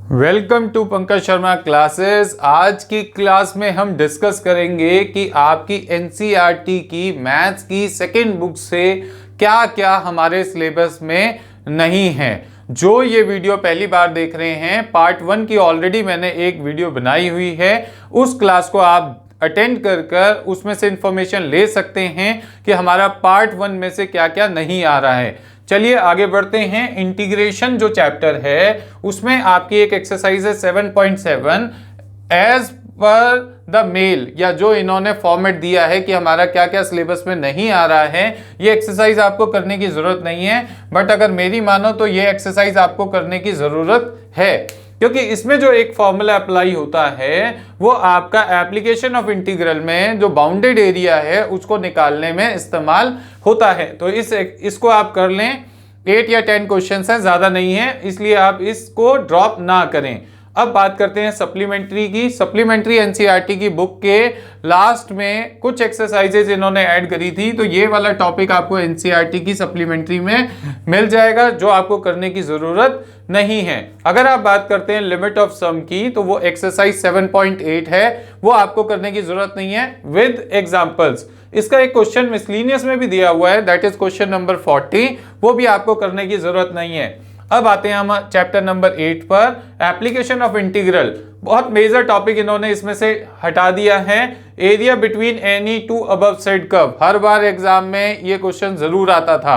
Welcome to Pankaj Sharma classes. आज की class में हम डिस्कस करेंगे कि आपकी एनसीईआरटी की मैथ्स की सेकेंड बुक से क्या क्या हमारे सिलेबस में नहीं है। जो ये वीडियो पहली बार देख रहे हैं, पार्ट 1 की ऑलरेडी मैंने एक वीडियो बनाई हुई है, उस क्लास को आप अटेंड कर उसमें से इंफॉर्मेशन ले सकते हैं कि हमारा पार्ट 1 में से क्या क्या नहीं आ रहा है। चलिए आगे बढ़ते हैं। इंटीग्रेशन जो चैप्टर है उसमें आपकी एक एक्सरसाइज है 7.7 एज पर द मेल, या जो इन्होंने फॉर्मेट दिया है कि हमारा क्या क्या सिलेबस में नहीं आ रहा है, ये एक्सरसाइज आपको करने की जरूरत नहीं है। बट अगर मेरी मानो तो ये एक्सरसाइज आपको करने की जरूरत है, क्योंकि इसमें जो एक फॉर्मूला अप्लाई होता है वो आपका एप्लीकेशन ऑफ इंटीग्रल में जो बाउंडेड एरिया है उसको निकालने में इस्तेमाल होता है। तो इसको आप कर लें। 8 या 10 क्वेश्चन है, ज्यादा नहीं है, इसलिए आप इसको ड्रॉप ना करें। अब बात करते हैं सप्लीमेंट्री की। सप्लीमेंट्री एनसीईआरटी की बुक के लास्ट में कुछ एक्सरसाइजेज इन्होंने ऐड करी थी, तो ये वाला टॉपिक आपको एनसीईआरटी की सप्लीमेंट्री में मिल जाएगा, जो आपको करने की जरूरत नहीं है। अगर आप बात करते हैं लिमिट ऑफ सम की, तो वो एक्सरसाइज 7.8 है, वो आपको करने की जरूरत नहीं है विद एग्जांपल्स। इसका एक क्वेश्चन मिसलिनियस में भी दिया हुआ है, दैट इज क्वेश्चन नंबर 40, वो भी आपको करने की जरूरत नहीं है। अब आते हैं हम चैप्टर नंबर 8 पर, एप्लीकेशन ऑफ इंटीग्रल। बहुत मेजर टॉपिक इन्होंने इसमें से हटा दिया है। Area between any two above said curve, हर बार एग्जाम में ये क्वेश्चन जरूर आता था।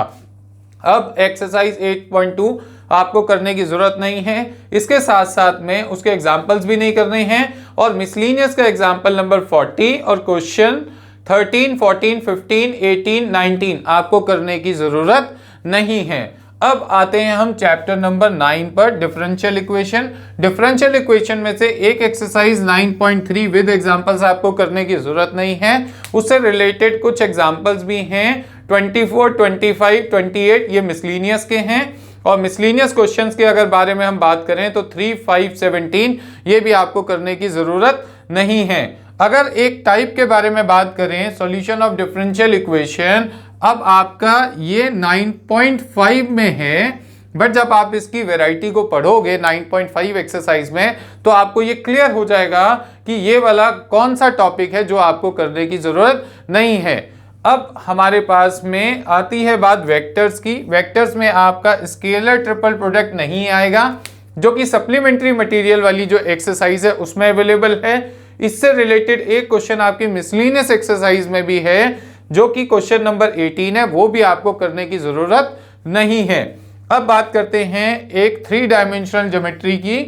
अब एक्सरसाइज 8.2 आपको करने की जरूरत नहीं है। इसके साथ साथ में उसके एग्जाम्पल्स भी नहीं करने हैं, और मिसलिनियस का एग्जाम्पल नंबर 40 और क्वेश्चन 13, 14, 15, 18, 19 आपको करने की जरूरत नहीं है। अब आते हैं हम चैप्टर नंबर 9 पर, डिफरेंशियल इक्वेशन। डिफरेंशियल इक्वेशन में से एक एक्सरसाइज 9.3 विद एग्जांपल्स आपको करने की जरूरत नहीं है। उससे रिलेटेड कुछ एग्जांपल्स भी हैं, 24, 25, 28 ये मिसलिनियस के हैं। और मिसलिनियस क्वेश्चंस के अगर बारे में हम बात करें तो 3, 5, 17 ये भी आपको करने की जरूरत नहीं है। अगर एक टाइप के बारे में बात करें, सॉल्यूशन ऑफ डिफरेंशियल इक्वेशन, अब आपका ये 9.5 में है, बट जब आप इसकी वैरायटी को पढ़ोगे 9.5 एक्सरसाइज में, तो आपको ये क्लियर हो जाएगा कि ये वाला कौन सा टॉपिक है जो आपको करने की जरूरत नहीं है। अब हमारे पास में आती है बात वेक्टर्स की। वेक्टर्स में आपका स्केलर ट्रिपल प्रोडक्ट नहीं आएगा, जो कि सप्लीमेंट्री मटेरियल वाली जो एक्सरसाइज है उसमें अवेलेबल है। इससे रिलेटेड एक क्वेश्चन आपकी मिसलिनियस एक्सरसाइज में भी है, जो कि क्वेश्चन नंबर 18 है, वो भी आपको करने की जरूरत नहीं है। अब बात करते हैं एक 3 डायमेंशनल ज्योमेट्री की,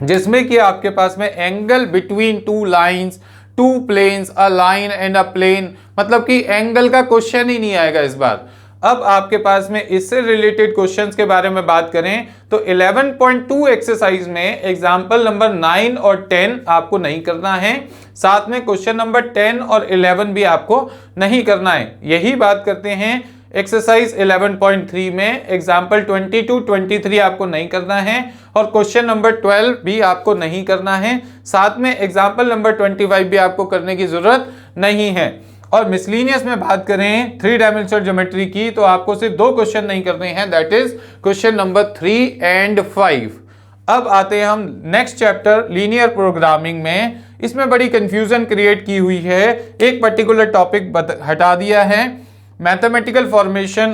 जिसमें कि आपके पास में angle between two lines, two planes, a line and a plane, मतलब कि एंगल का क्वेश्चन ही नहीं आएगा इस बार। अब आपके पास में इससे रिलेटेड क्वेश्चंस के बारे में बात करें तो 11.2 एक्सरसाइज में एग्जांपल नंबर 9 और 10 आपको नहीं करना है। साथ में क्वेश्चन नंबर 10 और 11 भी आपको नहीं करना है। यही बात करते हैं एक्सरसाइज 11.3 में, एग्जांपल 22, 23 आपको नहीं करना है, और क्वेश्चन नंबर 12 भी आपको नहीं करना है। साथ में एग्जांपल नंबर 25 भी आपको करने की जरूरत नहीं है। और मिसलिनियस में बात करें 3 डायमेंशनल ज्योमेट्री की, तो आपको सिर्फ 2 क्वेश्चन नहीं करने हैं, that is question number 3 and 5। अब आते हैं हम नेक्स्ट चैप्टर लीनियर प्रोग्रामिंग में। इसमें बड़ी कंफ्यूजन क्रिएट की हुई है, एक पर्टिकुलर टॉपिक हटा दिया है, मैथमेटिकल फॉर्मुलेशन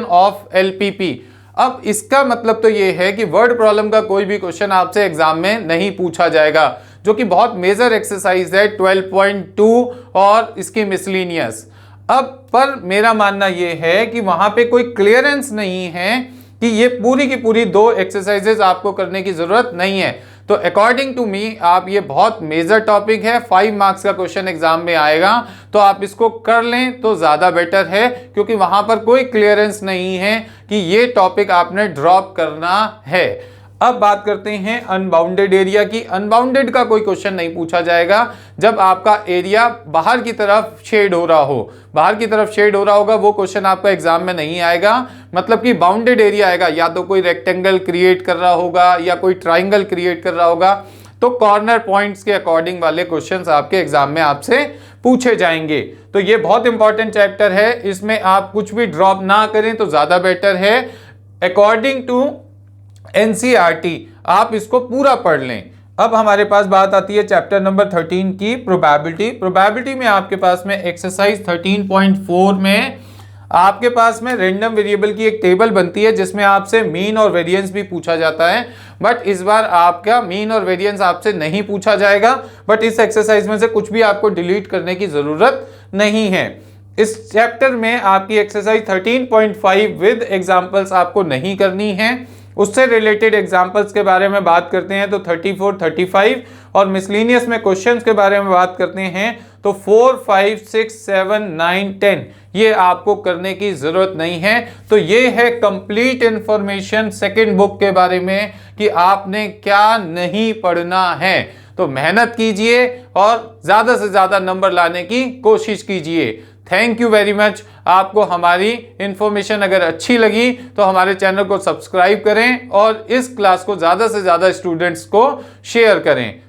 ऑफ एलपीपी। अब इसका मतलब तो ये है कि वर्ड प्रॉब्लम का कोई भी क्वेश्चन आपसे एग्जाम में नहीं पूछा जाएगा, जो कि बहुत मेजर एक्सरसाइज है 12.2 और इसकी मिसलिनियस। अब पर मेरा मानना ये है कि वहां पे कोई क्लियरेंस नहीं है कि ये पूरी की पूरी 2 एक्सरसाइजेज आपको करने की जरूरत नहीं है। तो अकॉर्डिंग टू मी आप, ये बहुत मेजर टॉपिक है, 5 मार्क्स का क्वेश्चन एग्जाम में आएगा, तो आप इसको कर लें तो ज्यादा बेटर है, क्योंकि वहां पर कोई क्लियरेंस नहीं है कि ये टॉपिक आपने ड्रॉप करना है। अब बात करते हैं अनबाउंडेड एरिया की। अनबाउंडेड का कोई क्वेश्चन नहीं पूछा जाएगा जब आपका एरिया बाहर की तरफ शेड हो रहा हो। बाहर की तरफ शेड हो रहा होगा वो क्वेश्चन आपका एग्जाम में नहीं आएगा, मतलब कि बाउंडेड एरिया आएगा, या तो कोई रेक्टेंगल क्रिएट कर रहा होगा या कोई ट्राइंगल क्रिएट कर रहा होगा, तो कॉर्नर पॉइंट्स के अकॉर्डिंग वाले क्वेश्चंस आपके एग्जाम में आपसे पूछे जाएंगे। तो ये बहुत इंपॉर्टेंट चैप्टर है, इसमें आप कुछ भी ड्रॉप ना करें तो ज्यादा बेटर है। अकॉर्डिंग टू एनसीईआरटी, आप इसको पूरा पढ़ लें। अब हमारे पास बात आती है चैप्टर नंबर 13 की प्रोबेबिलिटी। प्रोबेबिलिटी में आपके पास में एक्सरसाइज 13.4 में आपके पास में रैंडम वेरिएबल की एक टेबल बनती है जिसमें आपसे मीन और वेरिएंस भी पूछा जाता है, बट इस बार आपका मीन और वेरिएंस आपसे नहीं पूछा जाएगा। बट इस एक्सरसाइज में से कुछ भी आपको डिलीट करने की जरूरत नहीं है। इस चैप्टर में आपकी एक्सरसाइज 13.5 विद एग्जांपल्स आपको नहीं करनी है। उससे रिलेटेड एग्जांपल्स के बारे में बात करते हैं तो 34, 35 और मिसलेनियस में क्वेश्चंस के बारे में बात करते हैं तो 4, 5, 6, 7, 9, 10 ये आपको करने की जरूरत नहीं है। तो ये है कंप्लीट इंफॉर्मेशन सेकंड बुक के बारे में कि आपने क्या नहीं पढ़ना है। तो मेहनत कीजिए और ज्यादा से ज्यादा नंबर लाने की कोशिश कीजिए। Thank you very much. आपको हमारी इंफॉर्मेशन अगर अच्छी लगी तो हमारे चैनल को सब्सक्राइब करें और इस क्लास को ज्यादा से ज्यादा स्टूडेंट्स को शेयर करें।